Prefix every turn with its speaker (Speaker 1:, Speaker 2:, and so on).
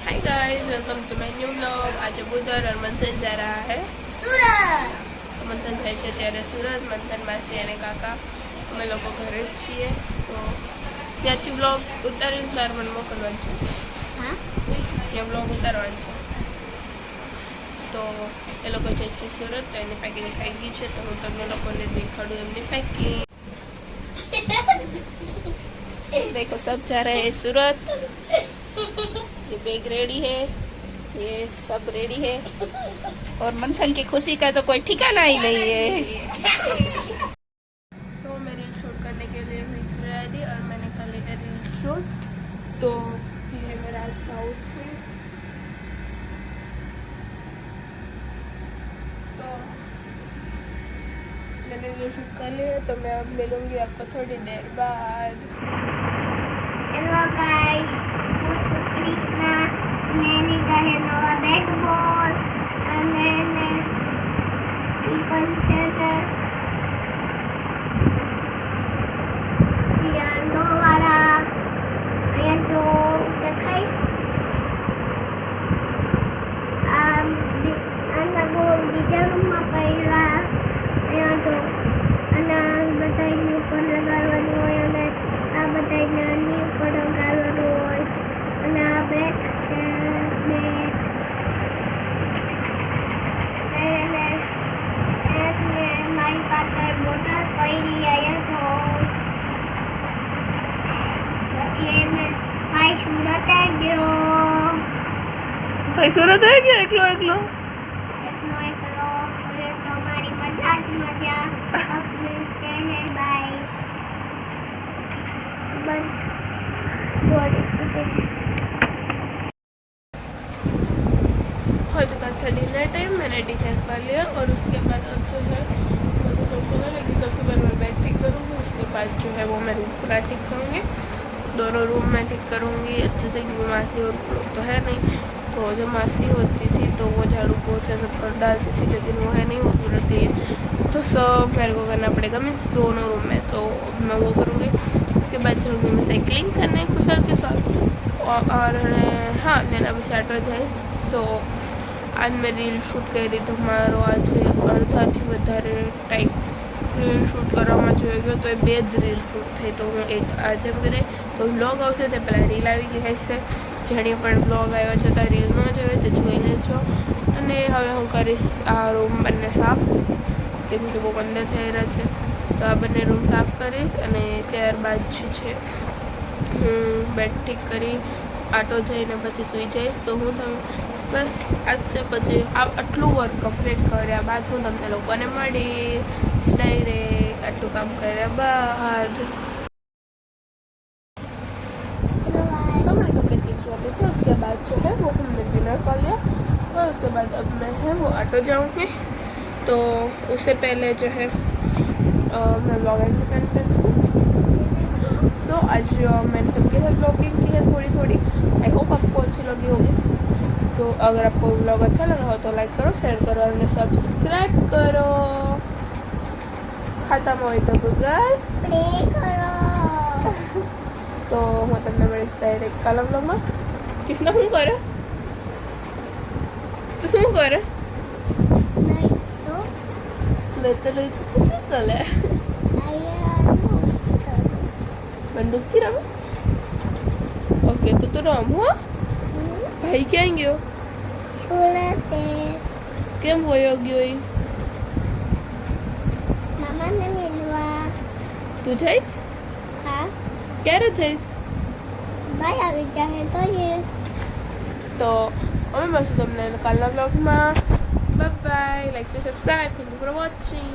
Speaker 1: Hi guys, welcome to my new blog. आज बुधवार और मंथन जा रहा है
Speaker 2: सूरत।
Speaker 1: तो मंथन जाए છે ત્યારે સુરત। મંથન માસી અને કાકા અમે લોકો ઘરે જ છીએ, તો ત્યાંથી બ્લોગ ઉતારીને તાર મને મોકલવાનું છે।
Speaker 2: હા,
Speaker 1: ત્યાં બ્લોગ ઉતારવાનું છે, તો એ લોકો જાય છે સુરત। તો એની પેકિંગ થઈ ગઈ છે, તો હું તમને લોકોને દેખાડું એમની પેકિંગ। देखो सब जा रहे हैं सूरत। ये बैग रेडी है, ये सब रेडी है, और मंथन की खुशी का तो कोई ठिकाना ही नहीं है। तो मैं रील शूट करने के लिए हुई रेडी और मैंने कर लिया रील शूट। तो ये मेरा आज का आउटफिट। तो मैंने रील शूट कर लिया, तो मैं अब मिलूंगी आपको थोड़ी देर बाद।
Speaker 2: હેલો ગાઈસ, હું છું કૃષ્ણા। મેં લીધા છે નવા બેટ બોલ અને ઈ પણ છે ને પિયાનો વાળા। અહીંયા જો દેખાય આના બોલ બીજા રૂમમાં પડ્યા। અહીંયા જો આના બધાની ઉપર લગાડવાનું હોય અને આ બધાને આની ઉપર લગાડવાનું હોય અને આ બેગ છે મારી પાસે બોટલ પડી અહીંયા તો પછી એને ભાઈ સુરત ગયો।
Speaker 1: भाई सूरत है क्या एकलो एकलो?
Speaker 2: એકલો એકલો હવે તમારી મજા જ મજા। अब मिलते हैं, बाय। बंद बोर्ड
Speaker 1: हो चुका था डिनर टाइम। मैंने डिनर कर लिया और उसके बाद अब जो है मुझे सोचा ना, लेकिन सबसे पहले मैं बेड ठीक करूँगी, उसके बाद जो है वो मैं रूम पूरा ठीक करूँगी। दोनों रूम में ठीक करूँगी अच्छे से, क्योंकि मासी और लोग तो है नहीं। तो जब मासी होती थी तो वो झाड़ू पोछा सब कर डालती थी, लेकिन वो है नहीं, वो सूरत ही है, तो सब मेरे को करना पड़ेगा। मीन्स दोनों रूम में, तो मैं वो करूँगी। उसके बाद जाऊँगी मैं साइकिलिंग करने कुशल के साथ। और हाँ, नैना પછી આટો જઈશ। તો આજ મેં રીલ શૂટ કરી, તો મારો આજે અડધાથી વધારે ટાઈમ રીલ શૂટ કરવામાં જોઈ ગયો। તો એ બે જ રીલ શૂટ થઈ, તો હું એક આજે કરી, તો વ્લોગ આવશે તે પહેલાં રીલ આવી ગઈ હશે। જેણે પણ વ્લોગ આવ્યો છે તો રીલ ન જોયો તો જોઈ લેજો। અને હવે હું કરીશ આ રૂમ બંને સાફ, કેમ કે બહુ ગંદા થઈ રહ્યા છે। તો આ બંને રૂમ સાફ કરીશ અને ત્યારબાદ જે છે હું બેડ ઠીક કરી આટો જઈને પછી સૂઈ જઈશ। તો હું તમે બસ આજ પછી આટલું વર્ક કમ્પ્લીટ કર્યા બાદ હું તમને લોકોને મળીશ ડાયરેક્ટ આટલું કામ કર્યા બાદ। समय कम्प्लीट छोटे थे। उसके बाद जो है वो हमने डिनर कर लिया और उसके बाद अब मैं है वो ऑटो जाऊँगी। तो उससे पहले जो है मैं ब्लॉग एंड कर देती हूँ। सो आज मैंने सबके साथ ब्लॉगिंग की है थोड़ी थोड़ी। आई होप आपको अच्छी लगी होगी। तो अगर आपको ब्लॉग अच्छा लगा हो तो लाइक करो, शेयर करो और सब्सक्राइब करो। खत्म हो तो गूगल
Speaker 2: प्ले करो।
Speaker 1: तो હું તમને મળીશ ડાયરેક્ટ કાલે બ્લોગમાં। કૃષ્ણ શું કરે? તું શું કરે?
Speaker 2: નહીં તો
Speaker 1: મેં તો લઈ તું શું કરે? બંદૂકથી રમે? ઓકે, તો તું રમ હો। ભાઈ ક્યાં ગયો?
Speaker 2: સુરતે
Speaker 1: કેમ વયો ગયો એ?
Speaker 2: મામાને મિલવા।
Speaker 1: તું જઈશ?
Speaker 2: હા,
Speaker 1: ક્યારે જઈશ?
Speaker 2: ભાઈ આવી જાય તો એ
Speaker 1: તો અમે મળશું તમને કાલના બ્લોગમાં। Bye bye, like subscribe, thank you for watching.